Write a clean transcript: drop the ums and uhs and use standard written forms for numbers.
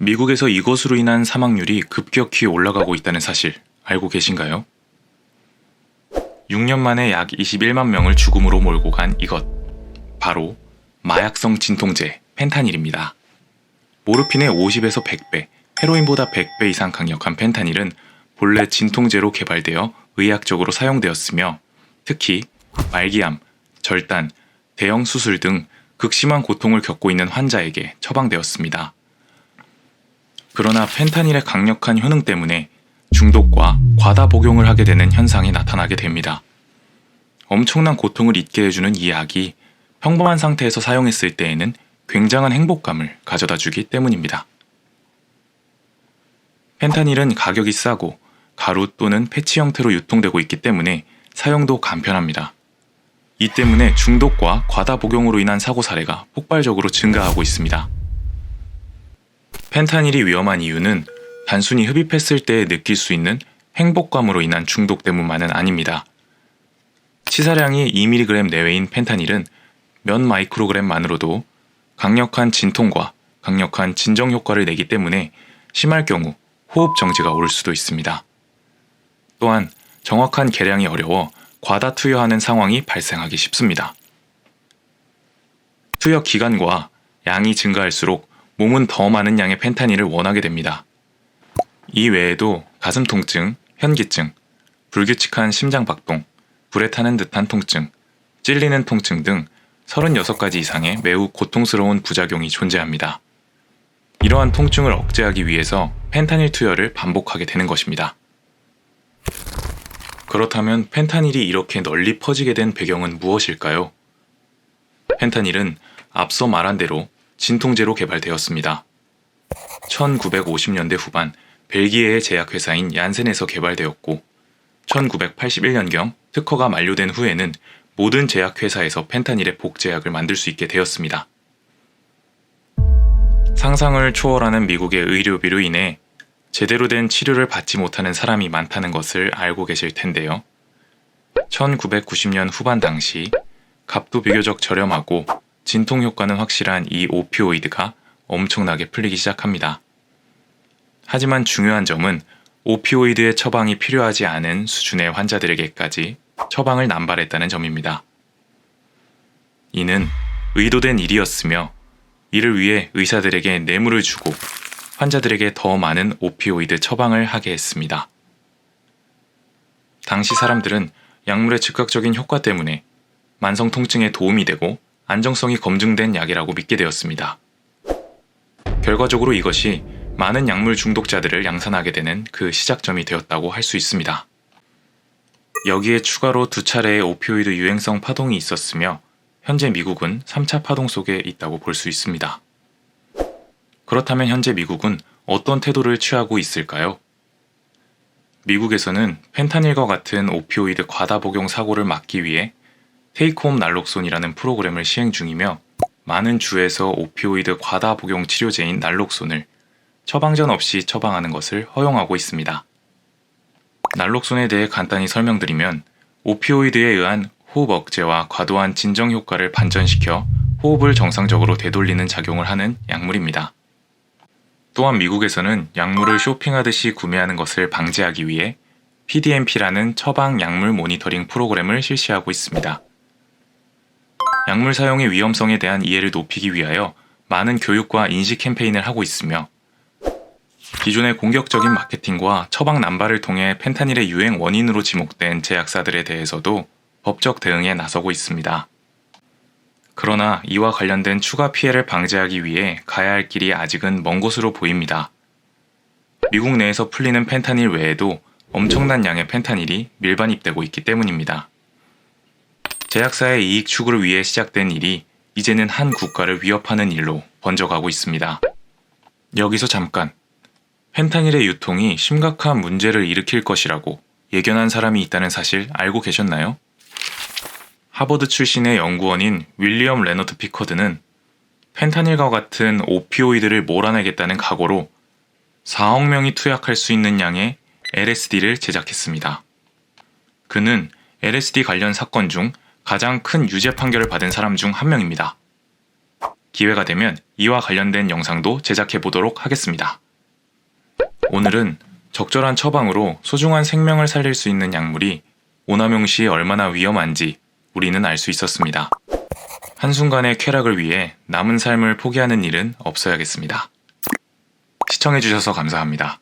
미국에서 이것으로 인한 사망률이 급격히 올라가고 있다는 사실 알고 계신가요? 6년 만에 약 21만 명을 죽음으로 몰고 간 이것. 바로 마약성 진통제 펜타닐입니다. 모르핀의 50에서 100배, 헤로인보다 100배 이상 강력한 펜타닐은 본래 진통제로 개발되어 의학적으로 사용되었으며 특히 말기암, 절단, 대형 수술 등 극심한 고통을 겪고 있는 환자에게 처방되었습니다. 그러나 펜타닐의 강력한 효능 때문에 중독과 과다 복용을 하게 되는 현상이 나타나게 됩니다. 엄청난 고통을 잊게 해주는 이 약이 평범한 상태에서 사용했을 때에는 굉장한 행복감을 가져다 주기 때문입니다. 펜타닐은 가격이 싸고 가루 또는 패치 형태로 유통되고 있기 때문에 사용도 간편합니다. 이 때문에 중독과 과다 복용으로 인한 사고 사례가 폭발적으로 증가하고 있습니다. 펜타닐이 위험한 이유는 단순히 흡입했을 때 느낄 수 있는 행복감으로 인한 중독 때문만은 아닙니다. 치사량이 2mg 내외인 펜타닐은 몇 마이크로그램만으로도 강력한 진통과 강력한 진정 효과를 내기 때문에 심할 경우 호흡 정지가 올 수도 있습니다. 또한 정확한 계량이 어려워 과다 투여하는 상황이 발생하기 쉽습니다. 투여 기간과 양이 증가할수록 몸은 더 많은 양의 펜타닐을 원하게 됩니다. 이 외에도 가슴 통증, 현기증, 불규칙한 심장 박동, 불에 타는 듯한 통증, 찔리는 통증 등 36가지 이상의 매우 고통스러운 부작용이 존재합니다. 이러한 통증을 억제하기 위해서 펜타닐 투여를 반복하게 되는 것입니다. 그렇다면 펜타닐이 이렇게 널리 퍼지게 된 배경은 무엇일까요? 펜타닐은 앞서 말한 대로 진통제로 개발되었습니다. 1950년대 후반 벨기에의 제약회사인 얀센에서 개발되었고 1981년경 특허가 만료된 후에는 모든 제약회사에서 펜타닐의 복제약을 만들 수 있게 되었습니다. 상상을 초월하는 미국의 의료비로 인해 제대로 된 치료를 받지 못하는 사람이 많다는 것을 알고 계실 텐데요. 1990년 후반 당시 값도 비교적 저렴하고 진통 효과는 확실한 이 오피오이드가 엄청나게 풀리기 시작합니다. 하지만 중요한 점은 오피오이드의 처방이 필요하지 않은 수준의 환자들에게까지 처방을 남발했다는 점입니다. 이는 의도된 일이었으며 이를 위해 의사들에게 뇌물을 주고 환자들에게 더 많은 오피오이드 처방을 하게 했습니다. 당시 사람들은 약물의 즉각적인 효과 때문에 만성 통증에 도움이 되고 안정성이 검증된 약이라고 믿게 되었습니다. 결과적으로 이것이 많은 약물 중독자들을 양산하게 되는 그 시작점이 되었다고 할 수 있습니다. 여기에 추가로 2차례의 오피오이드 유행성 파동이 있었으며 현재 미국은 3차 파동 속에 있다고 볼 수 있습니다. 그렇다면 현재 미국은 어떤 태도를 취하고 있을까요? 미국에서는 펜타닐과 같은 오피오이드 과다 복용 사고를 막기 위해 테이크홈 날록손이라는 프로그램을 시행 중이며 많은 주에서 오피오이드 과다 복용 치료제인 날록손을 처방전 없이 처방하는 것을 허용하고 있습니다. 날록손에 대해 간단히 설명드리면 오피오이드에 의한 호흡 억제와 과도한 진정 효과를 반전시켜 호흡을 정상적으로 되돌리는 작용을 하는 약물입니다. 또한 미국에서는 약물을 쇼핑하듯이 구매하는 것을 방지하기 위해 PDMP라는 처방 약물 모니터링 프로그램을 실시하고 있습니다. 약물 사용의 위험성에 대한 이해를 높이기 위하여 많은 교육과 인식 캠페인을 하고 있으며 기존의 공격적인 마케팅과 처방 남발을 통해 펜타닐의 유행 원인으로 지목된 제약사들에 대해서도 법적 대응에 나서고 있습니다. 그러나 이와 관련된 추가 피해를 방지하기 위해 가야 할 길이 아직은 먼 곳으로 보입니다. 미국 내에서 풀리는 펜타닐 외에도 엄청난 양의 펜타닐이 밀반입되고 있기 때문입니다. 제약사의 이익 추구를 위해 시작된 일이 이제는 한 국가를 위협하는 일로 번져가고 있습니다. 여기서 잠깐, 펜타닐의 유통이 심각한 문제를 일으킬 것이라고 예견한 사람이 있다는 사실 알고 계셨나요? 하버드 출신의 연구원인 윌리엄 레너드 피커드는 펜타닐과 같은 오피오이드를 몰아내겠다는 각오로 4억 명이 투약할 수 있는 양의 LSD를 제작했습니다. 그는 LSD 관련 사건 중 가장 큰 유죄 판결을 받은 사람 중 한 명입니다. 기회가 되면 이와 관련된 영상도 제작해 보도록 하겠습니다. 오늘은 적절한 처방으로 소중한 생명을 살릴 수 있는 약물이 오남용 시 얼마나 위험한지 우리는 알 수 있었습니다. 한순간의 쾌락을 위해 남은 삶을 포기하는 일은 없어야겠습니다. 시청해주셔서 감사합니다.